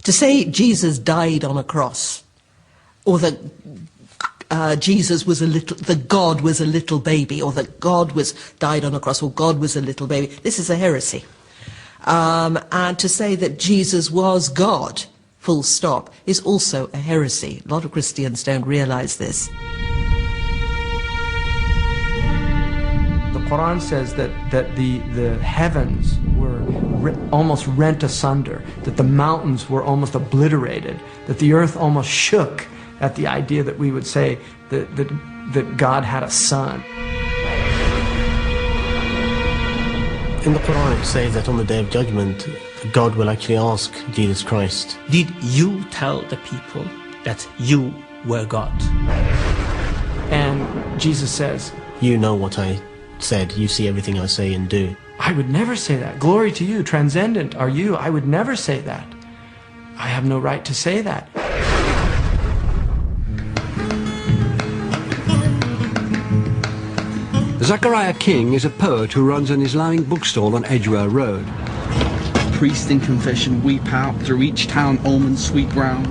To say Jesus died on a cross, or that Jesus was that God was a little baby, or that God died on a cross, or God was a little baby, this is a heresy. And to say that Jesus was God, full stop, is also a heresy. A lot of Christians don't realize this. The Quran says that the heavens were almost rent asunder, that the mountains were almost obliterated, that the earth almost shook at the idea that we would say that God had a son. In the Quran it says that on the Day of Judgment, God will actually ask Jesus Christ, did you tell the people that you were God? And Jesus says, you know what I said, you see everything I say and do. I would never say that. Glory to you, transcendent are you. I would never say that. I have no right to say that. Zachariah King is a poet who runs an Islamic bookstall on Edgware Road. Priest in confession weep out through each town, almond sweet ground.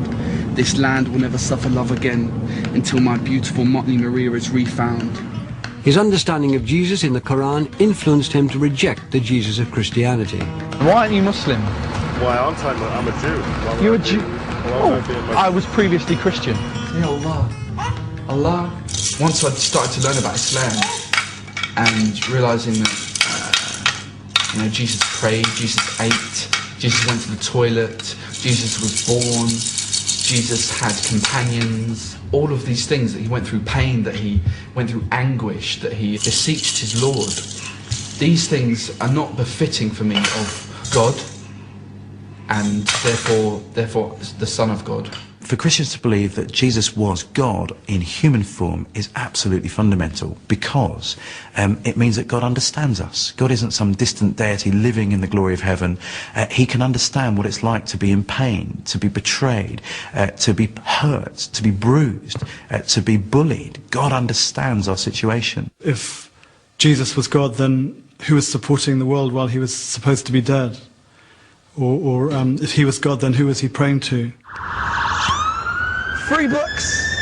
This land will never suffer love again until my beautiful motley Maria is refound. His understanding of Jesus in the Quran influenced him to reject the Jesus of Christianity. Why aren't you Muslim? Why aren't I? I'm a Jew. You're a Jew? I was previously Christian. Ya Allah. Allah. Once I started to learn about Islam and realising that Jesus prayed, Jesus ate, Jesus went to the toilet, Jesus was born, Jesus had companions, all of these things, that he went through pain, that he went through anguish, that he beseeched his Lord. These things are not befitting for me of God, and therefore the Son of God. For Christians to believe that Jesus was God in human form is absolutely fundamental, because it means that God understands us. God isn't some distant deity living in the glory of heaven. He can understand what it's like to be in pain, to be betrayed, to be hurt, to be bruised, to be bullied. God understands our situation. If Jesus was God, then who was supporting the world while he was supposed to be dead? Or if he was God, then who was he praying to? 3 books.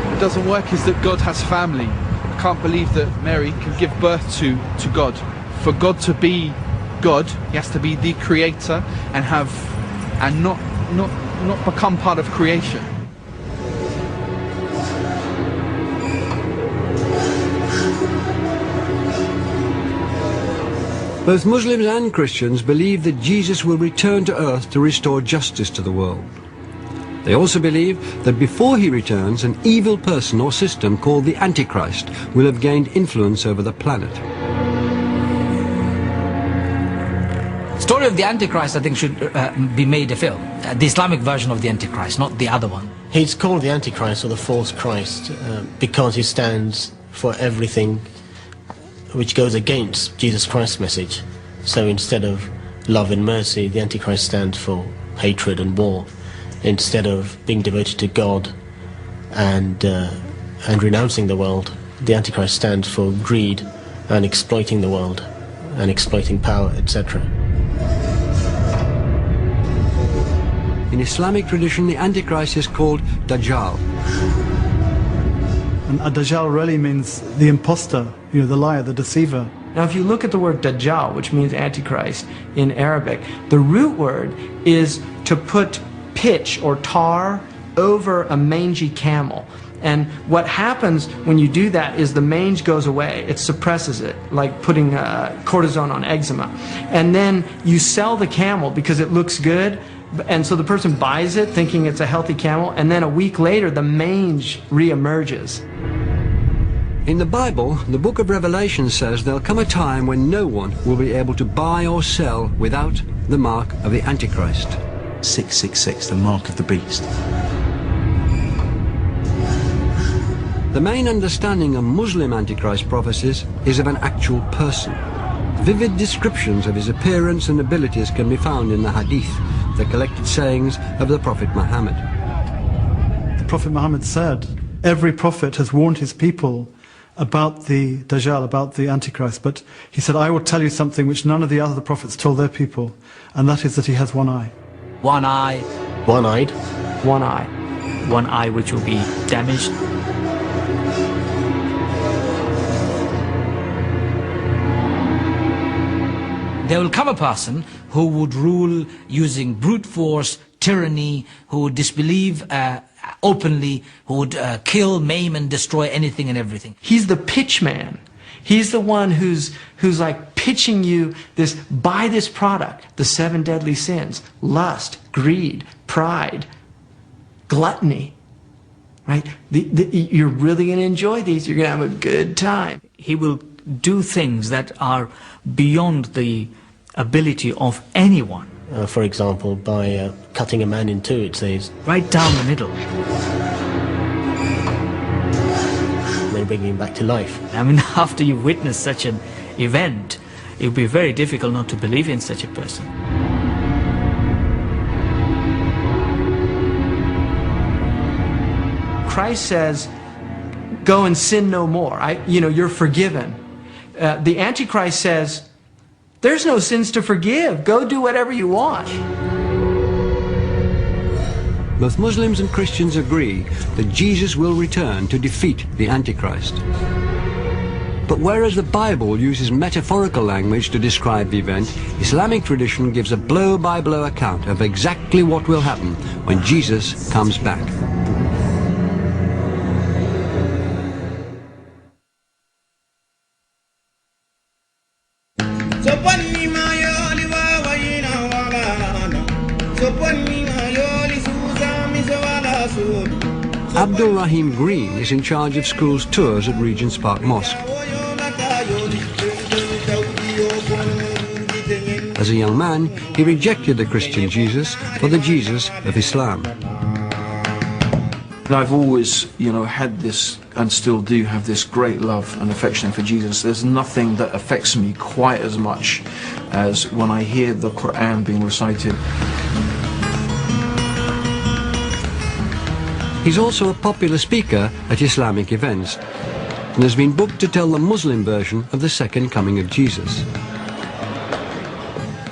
What doesn't work is that God has family. I can't believe that Mary can give birth to God. For God to be God, he has to be the creator and not become part of creation. Both Muslims and Christians believe that Jesus will return to earth to restore justice to the world. They also believe that before he returns, an evil person or system called the Antichrist will have gained influence over the planet. The story of the Antichrist, I think, should be made a film. The Islamic version of the Antichrist, not the other one. He's called the Antichrist, or the false Christ, because he stands for everything which goes against Jesus Christ's message. So instead of love and mercy, the Antichrist stands for hatred and war. Instead of being devoted to God and renouncing the world, the Antichrist stands for greed and exploiting the world and exploiting power, etc. In Islamic tradition, the Antichrist is called Dajjal. And Dajjal really means the imposter, the liar, the deceiver. Now, if you look at the word Dajjal, which means Antichrist in Arabic, the root word is to put pitch or tar over a mangy camel. And what happens when you do that is the mange goes away. It suppresses it, like putting cortisone on eczema. And then you sell the camel because it looks good, and so the person buys it thinking it's a healthy camel, and then a week later the mange reemerges. In the Bible, the book of Revelation says there'll come a time when no one will be able to buy or sell without the mark of the Antichrist. 666, the mark of the beast. The main understanding of Muslim Antichrist prophecies is of an actual person. Vivid descriptions of his appearance and abilities can be found in the Hadith, the collected sayings of the Prophet Muhammad. The Prophet Muhammad said, every prophet has warned his people about the Dajjal, about the Antichrist, but he said, I will tell you something which none of the other prophets told their people, and that is that he has one eye. one eye. One-eyed. One eye. One eye which will be damaged. There will come a person who would rule using brute force, tyranny, who would disbelieve openly, who would kill, maim, and destroy anything and everything. He's the pitch man. He's the one who's like pitching you this, buy this product, the 7 deadly sins: lust, greed, pride, gluttony. Right? You're really going to enjoy these. You're going to have a good time. He will do things that are beyond the ability of anyone. For example, by cutting a man in two, it says. Right down the middle. And then bringing him back to life. I mean, after you witness such an event, it would be very difficult not to believe in such a person. Christ says, go and sin no more. You're forgiven. The Antichrist says, there's no sins to forgive. Go do whatever you want. Both Muslims and Christians agree that Jesus will return to defeat the Antichrist. But whereas the Bible uses metaphorical language to describe the event, Islamic tradition gives a blow-by-blow account of exactly what will happen when Jesus comes back. Abdul Rahim Green is in charge of schools' tours at Regent's Park Mosque. As a young man, he rejected the Christian Jesus for the Jesus of Islam. I've always, had this, and still do have this great love and affection for Jesus. There's nothing that affects me quite as much as when I hear the Quran being recited. He's also a popular speaker at Islamic events and has been booked to tell the Muslim version of the second coming of Jesus.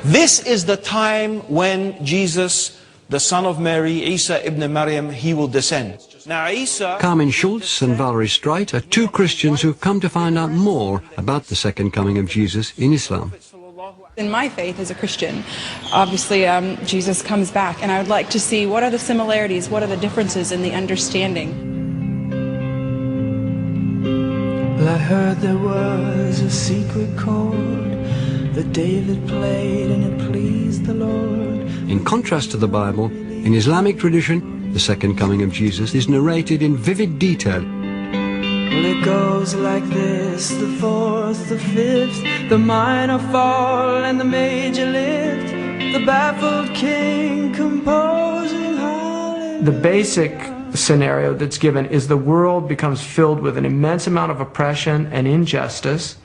This is the time when Jesus, the son of Mary, Isa ibn Maryam, he will descend. Now Isa... Carmen Schultz and Valerie Streit are two Christians who've come to find out more about the second coming of Jesus in Islam. In my faith as a Christian, obviously Jesus comes back, and I would like to see what are the similarities, what are the differences in the understanding. Well, I heard there was a secret chord that David played and it pleased the Lord. In contrast to the Bible, in Islamic tradition, the second coming of Jesus is narrated in vivid detail. Well, it goes like this: the fourth, the fifth, the minor fall and the major lift, the baffled king composing hallelujah. The basic scenario that's given is the world becomes filled with an immense amount of oppression and injustice,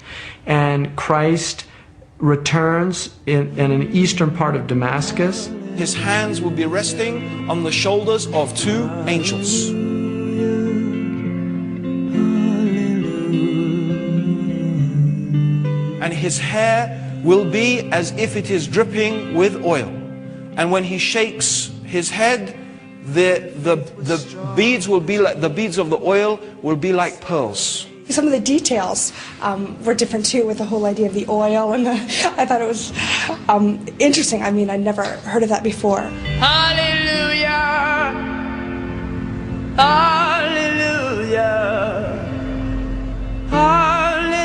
and Christ returns in an eastern part of Damascus. His hands will be resting on the shoulders of 2 angels. And his hair will be as if it is dripping with oil. And when he shakes his head, the beads will be like, the beads of the oil will be like pearls. Some of the details were different too, with the whole idea of the oil, and I thought it was interesting. I mean, I'd never heard of that before. Hallelujah! Hallelujah! Hallelujah!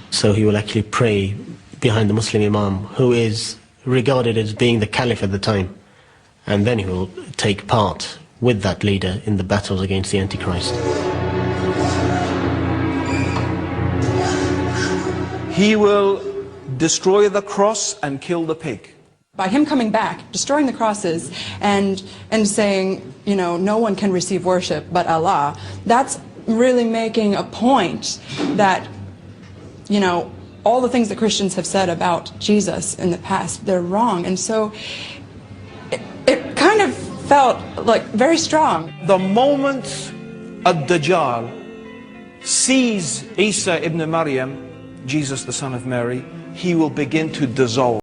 So he will actually pray behind the Muslim Imam, who is regarded as being the Caliph at the time, and then he will take part with that leader in the battles against the Antichrist. He will destroy the cross and kill the pig. By him coming back, destroying the crosses, and saying, no one can receive worship but Allah, that's really making a point that, all the things that Christians have said about Jesus in the past, they're wrong. And so it kind of felt like very strong. The moment Ad-Dajjal sees Isa ibn Maryam, Jesus the son of Mary, he will begin to dissolve.